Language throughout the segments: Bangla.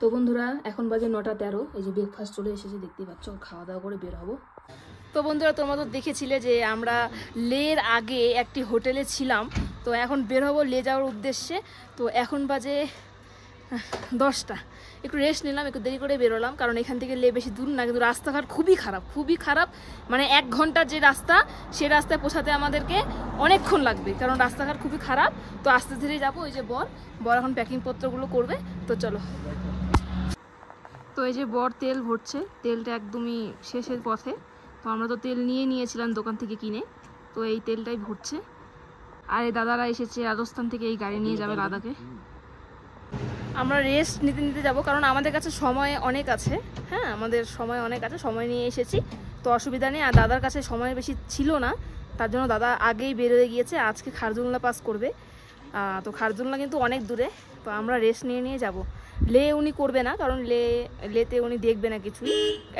তো বন্ধুরা এখন বাজে 9:13। এই যে ব্রেকফাস্ট চলে এসেছে, দেখতেই পাচ্ছ। খাওয়া দাওয়া করে বের হবো। তো বন্ধুরা তোমরা তো দেখেছিলে যে আমরা লের আগে একটি হোটেলে ছিলাম, তো এখন বের হবো লে যাওয়ার উদ্দেশ্যে। তো এখন বাজে 10টা। একটু রেস্ট নিলাম, একটু দেরি করে বেরোলাম, কারণ এখান থেকে লে বেশি দূর না, কিন্তু রাস্তাঘাট খুবই খারাপ। মানে 1 ঘন্টার যে রাস্তা, সেই রাস্তায় পৌঁছাতে আমাদেরকে অনেকক্ষণ লাগবে, কারণ রাস্তাঘাট খুবই খারাপ। তো আস্তে ধীরে যাবো। ওই যে বর এখন প্যাকিং পত্রগুলো করবে, তো চলো। তো এই যে বর তেল ভরছে, তেলটা একদমই শেষের পথে। তো আমরা তো তেল নিয়েছিলাম দোকান থেকে কিনে, তো এই তেলটাই ভরছে। আর এই দাদারা এসেছে রাজস্থান থেকে, এই গাড়ি নিয়ে যাবে লাদাখে। আমরা রেস্ট নিতে যাবো, কারণ আমাদের কাছে সময় অনেক আছে। হ্যাঁ, আমাদের সময় অনেক আছে, সময় নিয়ে এসেছি, তো অসুবিধা নেই। আর দাদার কাছে সময় বেশি ছিল না, তার জন্য দাদা আগেই বেরোয় গিয়েছে। আজকে খারদুংলা পাস করবে। তো খারদুংলা কিন্তু অনেক দূরে, তো আমরা রেস্ট নিয়ে যাব। লে উনি করবে না, কারণ লেতে উনি দেখবে না কিছুই।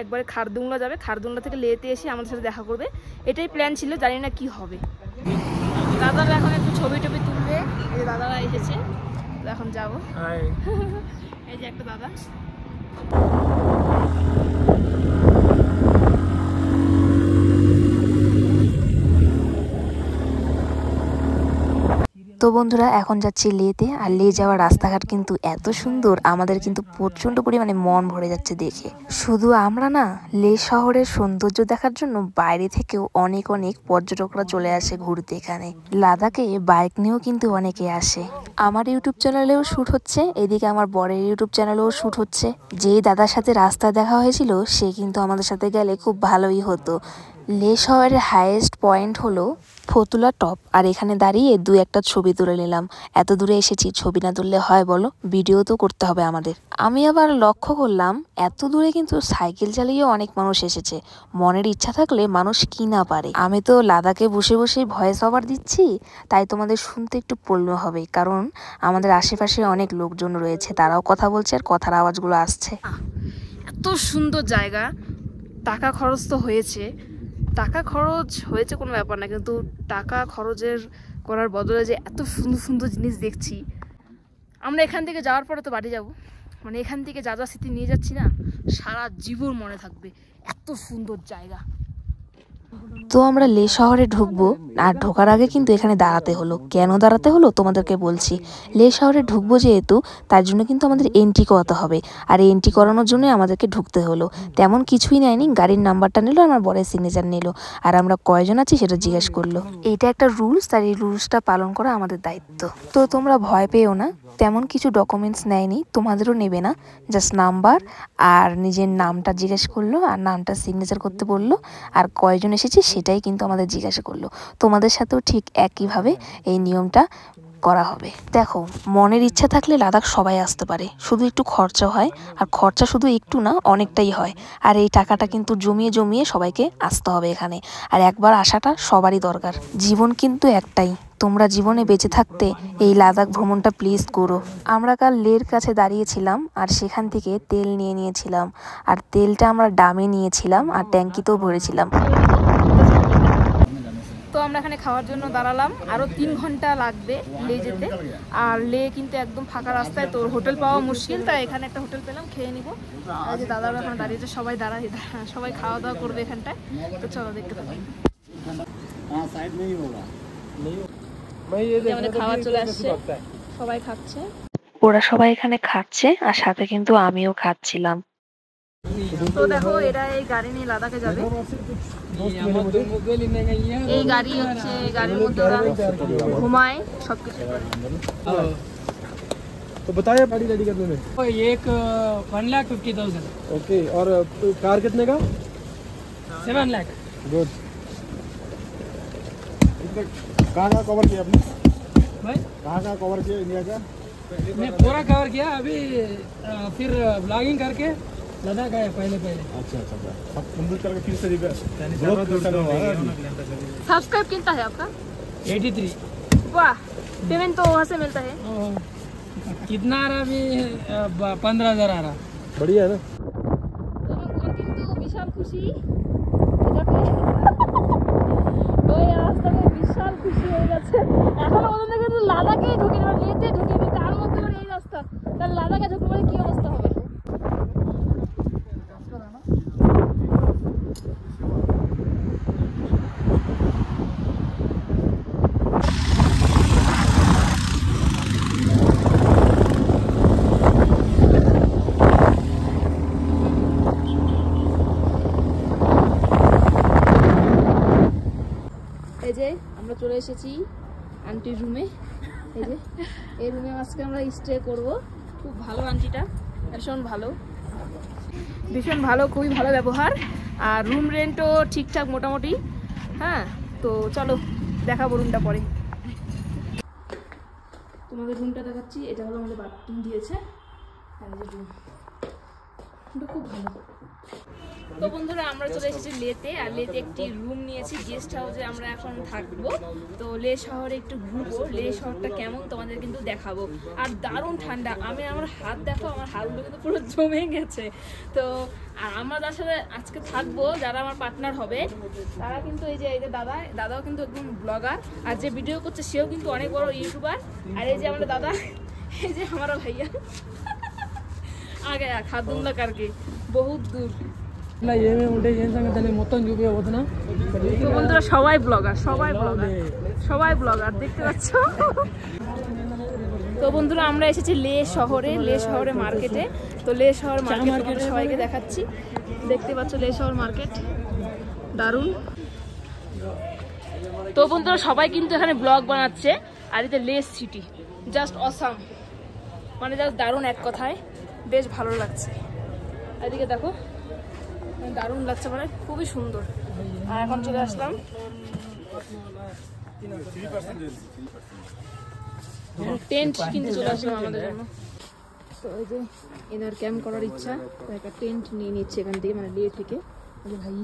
একবারে খারদুংলা যাবে, খারদুংলা থেকে লেতে এসে আমাদের সাথে দেখা করবে, এটাই প্ল্যান ছিল। জানি না কি হবে। দাদারা এখন একটু ছবি টবি তুলবে। এই যে দাদারা এসেছে, এখন যাবো। এই যে একটা দাদা। তো বন্ধুরা এখন যাচ্ছি লেতে। আর লে যাওয়ার রাস্তাঘাট কিন্তু এত সুন্দর, আমাদের কিন্তু প্রচণ্ড পরিমাণে মন ভরে যাচ্ছে দেখে। শুধু আমরা না, লে শহরের সৌন্দর্য দেখার জন্য বাইরে থেকেও অনেক পর্যটকরা চলে আসে ঘুরতে এখানে। লাদাখে বাইক নিয়েও কিন্তু অনেকে আসে। আমার ইউটিউব চ্যানেলেও শ্যুট হচ্ছে, এদিকে আমার বরের ইউটিউব চ্যানেলেও শ্যুট হচ্ছে। যেই দাদার সাথে রাস্তা দেখা হয়েছিল, সে কিন্তু আমাদের সাথে গেলে খুব ভালোই হতো। লে শহরের হাইয়েস্ট পয়েন্ট হলো ফতুলা টপ। আর এখানে দাঁড়িয়ে 2-1টা ছবি তুলে নিলাম। এত দূরে এসেছি, ছবি না তুললে হয় বলো? ভিডিও তো করতে হবে আমাদের। আমি আবার লক্ষ্য করলাম এত দূরে কিন্তু সাইকেল চালিয়েও অনেক মানুষ এসেছে। মনের ইচ্ছা থাকলে মানুষ কি না পারে। আমি তো লাদাখে বসে ভয়েস ওভার দিচ্ছি, তাই তোমাদের শুনতে একটু প্রবলেম হবে, কারণ আমাদের আশেপাশে অনেক লোকজন রয়েছে, তারাও কথা বলছে আর কথার আওয়াজগুলো আসছে। এত সুন্দর জায়গা, টাকা খরচ তো হয়েছে। কোনো ব্যাপার না, কিন্তু টাকা খরচের করার বদলে যে এত সুন্দর জিনিস দেখছি। আমরা এখান থেকে যাওয়ার পরে তো বাড়ি যাব, মানে এখান থেকে যা স্মৃতি নিয়ে যাচ্ছি না, সারা জীবন মনে থাকবে। এত সুন্দর জায়গা। তো আমরা লে শহরে ঢুকবো, আর ঢোকার আগে কিন্তু এখানে দাঁড়াতে হলো। কেন দাঁড়াতে হলো তোমাদেরকে বলছি। লে শহরে ঢুকবো যেহেতু, তার জন্য কিন্তু আমাদের এন্ট্রি করাতে হবে। আর এন্ট্রি করানোর জন্য আমাদেরকে ঢুকতে হলো। তেমন কিছুই নেয়নি, গাড়ির নাম্বারটা নিল, আমার বরের সিগনেচার নিল, আর আমরা কয়জন আছি সেটা জিজ্ঞেস করলো। এইটা একটা রুলস, আর এই রুলসটা পালন করা আমাদের দায়িত্ব। তো তোমরা ভয় পেও না, তেমন কিছু ডকুমেন্টস নেয়নি, তোমাদেরও নেবে না। জাস্ট নাম্বার আর নিজের নামটা জিজ্ঞেস করলো, আর নামটা সিগনেচার করতে বললো, আর কয়জন এসেছি সেটাই কিন্তু আমাদের জিজ্ঞাসা করলো। তোমাদের সাথেও ঠিক একইভাবে এই নিয়মটা করা হবে। দেখো, মনের ইচ্ছা থাকলে লাদাখ সবাই আসতে পারে, শুধু একটু খরচা হয়। আর খরচা শুধু একটু না, অনেকটাই হয়। আর এই টাকাটা কিন্তু জমিয়ে সবাইকে আসতে হবে এখানে। আর একবার আসাটা সবারই দরকার। জীবন কিন্তু একটাই, তোমরা জীবনে বেঁচে থাকতে এই লাদাখ ভ্রমণটা প্লিজ করো। আমরা কাল লের কাছে দাঁড়িয়েছিলাম, আর সেখান থেকে তেল নিয়েছিলাম। আর তেলটা আমরা ডামে নিয়েছিলাম, আর ট্যাঙ্কিতেও ভরেছিলাম। তো আমরা এখানে খাওয়ার জন্য দাঁড়ালাম। আরও 3 ঘন্টা লাগবে লে যেতে। আর লে কিন্তু একদম ফাঁকা রাস্তায়, তো হোটেল পাওয়া মুশকিল, তাই এখানে একটা হোটেল পেলাম, খেয়ে নিব। আর যে দাদারা এখন দাঁড়িয়েছে, সবাই খাওয়া দাওয়া করবে এখানটায়। তো চলো দেখতে পাবো। আমাদের খাবার চলে আসছে, সবাই খাচ্ছে। ওরা সবাই এখানে খাচ্ছে, আর সাথে কিন্তু আমিও খাচ্ছিলাম। তো দেখো, এরা এই গাড়ি নিয়ে লাদাখে যাবে। এই গাড়ি হচ্ছে, গাড়ির মধ্যে ওরা ঘুমায়, সবকিছু করে। तो बताया गाड़ी रेडी करने में एक 1,50,000। ओके, और कार कितने का? 7 लाख। गुड। कहाँ कवर किया आपने भाई? कहाँ कवर किया इंडिया का? मैं पूरा कवर किया अभी। फिर ब्लॉगिंग करके लद्दाख गए पहले। अच्छा अब कंप्लीट करके फिर से सब्सक्राइब कितना है आपका? 83। वाह, पेमेंट तो वहाँ से मिलता है। कितना आ रहा अभी? 15,000 आ रहा। बढ़िया है ना? কিন্তু বিশাল খুশি। ওই রাস্তাতে বিশাল খুশি হয়ে গেছে। এখন ওদের কিন্তু লাদাখে ঢুকে, লেতে ঢুকে, তার মধ্যে এই রাস্তা, তার লাদাখে ঢুকলে কি অবস্থা হবে? চলে এসেছি আন্টির রুমে। এই যে এই রুমে আজকে আমরা স্টে করব। খুব ভালো আন্টিটা, ভীষণ ভালো, ভীষণ ভালো, খুবই ভালো ব্যবহার। আর রুম রেন্টও ঠিকঠাক মোটামুটি। হ্যাঁ, তো চলো দেখাবো রুমটা পরে। তোমাদের রুমটা দেখাচ্ছি। এটা হলো আমাদের বাথরুম দিয়েছে। আর এই যে রুমটা খুব ভালো। তো বন্ধুরা আমরা চলে এসেছি লেতে। আর লেতে একটি রুম নিয়েছি, গেস্ট হাউসে আমরা এখন থাকবো। তো লে শহরে একটু ঘুরবো, লে শহরটা কেমন তোমাদের কিন্তু দেখাবো। আর দারুণ ঠান্ডা। আমি আমার হাত দেখো, আমার হাতগুলো কিন্তু পুরো জমে গেছে। তো আর আমরা যার সাথে আজকে থাকবো, যারা আমার পার্টনার হবে, তারা কিন্তু এই যে দাদাও কিন্তু একদম ব্লগার। আর যে ভিডিও করছে সেও কিন্তু অনেক বড় ইউটিউবার। আর এই যে আমাদের দাদা, এই যে আমার ভাইয়া আগে খাদুল্লা কারকে বহুত দূর। ये में उठे ये संग तने మొత్తం చూపియబోతు না। তো বন্ধুরা সবাই ব্লগার, সবাই ব্লগার দেখতে পাচ্ছ। তো বন্ধুরা আমরা এসেছি লে শহরে মার্কেটে। তো লে শহর মার্কেট সবাইকে দেখাচ্ছি। দেখতে পাচ্ছ লে শহর মার্কেট দারুণ। তো বন্ধুরা সবাই কিন্তু এখানে ব্লগ বানাচ্ছে। আর এটা লে সিটি জাস্ট অসাম, মানে জাস্ট দারুণ, এক কথায় বেশ ভালো লাগছে। এদিকে দেখো দারুণ লাগছে, মানে খুবই সুন্দর। আর এখন চলে আসলাম টেন্ট কিনতে চলে আসলাম আমাদের জন্য। তো এই যে এনার ক্যাম্প করার ইচ্ছা, তো একটা টেন্ট নিয়ে নিচ্ছে এখান থেকে, মানে লে থেকে। ভাই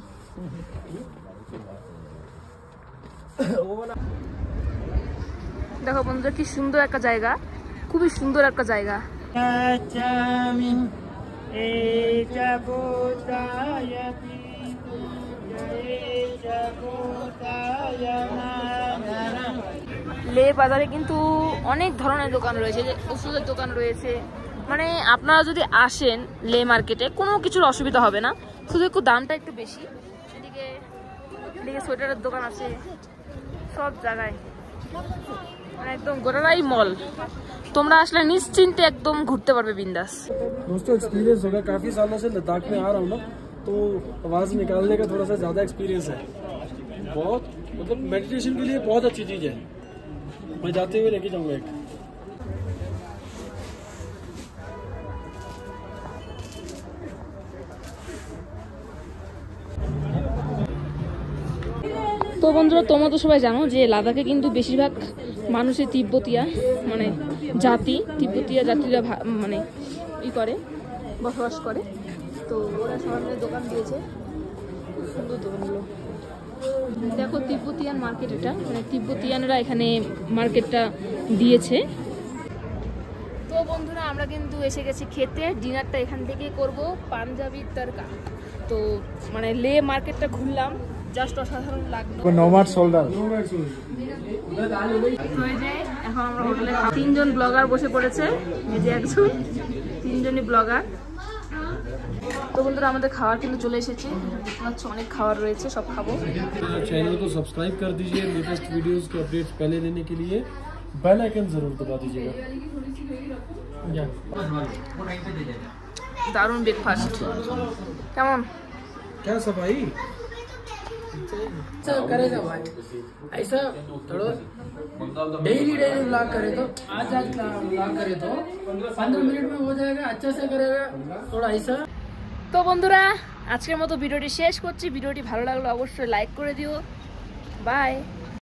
দেখো বন্ধুরা কি সুন্দর একটা জায়গা, খুবই সুন্দর একটা জায়গা। লে বাজারে কিন্তু অনেক ধরনের দোকান রয়েছে, যে ওষুধের দোকান রয়েছে। মানে আপনারা যদি আসেন লে মার্কেটে কোনো কিছুর অসুবিধা হবে না, শুধু একটু দামটা একটু বেশি। এদিকে সোয়েটারের দোকান আছে সব জায়গায়, মানে একদম গোটাটাই মল। তোমরা আসলে নিশ্চিন্তে একদম ঘুরতে পারবে বিন্দাস। दोस्तों एक्सपीरियंस होगा, काफी सालों से लद्दाख में आ रहा हूँ ना, तो आवाज निकालने का थोड़ा सा ज्यादा एक्सपीरियंस है। बहुत मतलब मेडिटेशन के लिए बहुत अच्छी चीज है। मैं जाते हुए लेके जाऊंगा एक। তো বন্ধুরা তোমরা তো সবাই জানো যে লাদাখে কিন্তু বেশিরভাগ মানুষই তিব্বতীয়া, মানে তিব্বতীয়া জাতিরা মানে বসবাস করে। তো ওরা সবাই দোকান দিয়েছে, খুব সুন্দর দোকানগুলো। দেখো তিব্বতিয়ান মার্কেট, এটা মানে তিব্বতিয়ানরা এখানে মার্কেটটা দিয়েছে। তো বন্ধুরা আমরা কিন্তু এসে গেছি খেতে। ডিনারটা এখান থেকে করব, পাঞ্জাবি তরকা। তো মানে লে মার্কেটটা ঘুরলাম, জাস্ট অসাধারণ লাগলো। नोमैड शोल्डर এখন আমরা হোটেলে 3 জন ব্লগার বসে পড়েছে। এই যে একজন, 3 জনই ব্লগার। তো বন্ধুরা আমাদের খাবার কিন্তু চলে এসেছে, দেখতে পাচ্ছ অনেক খাবার রয়েছে, সব খাবো। चैनल को सब्सक्राइब कर दीजिए, लेटेस्ट वीडियोस के अपडेट्स पहले लेने के लिए बेल आइकन जरूर दबा दीजिएगा। दारुण ब्रेकफास्ट केमन क्या सफाई ऐसा करेगा भाई, ऐसा थोड़ा डेली व्लॉग करे तो आज व्लॉग करे तो 15 मिनट में हो जाएगा, अच्छा से करेगा थोड़ा ऐसा। তো বন্ধুরা আজকের মতো ভিডিওটি শেষ করছি। ভিডিওটি ভালো লাগলে অবশ্যই লাইক করে দিও। বাই।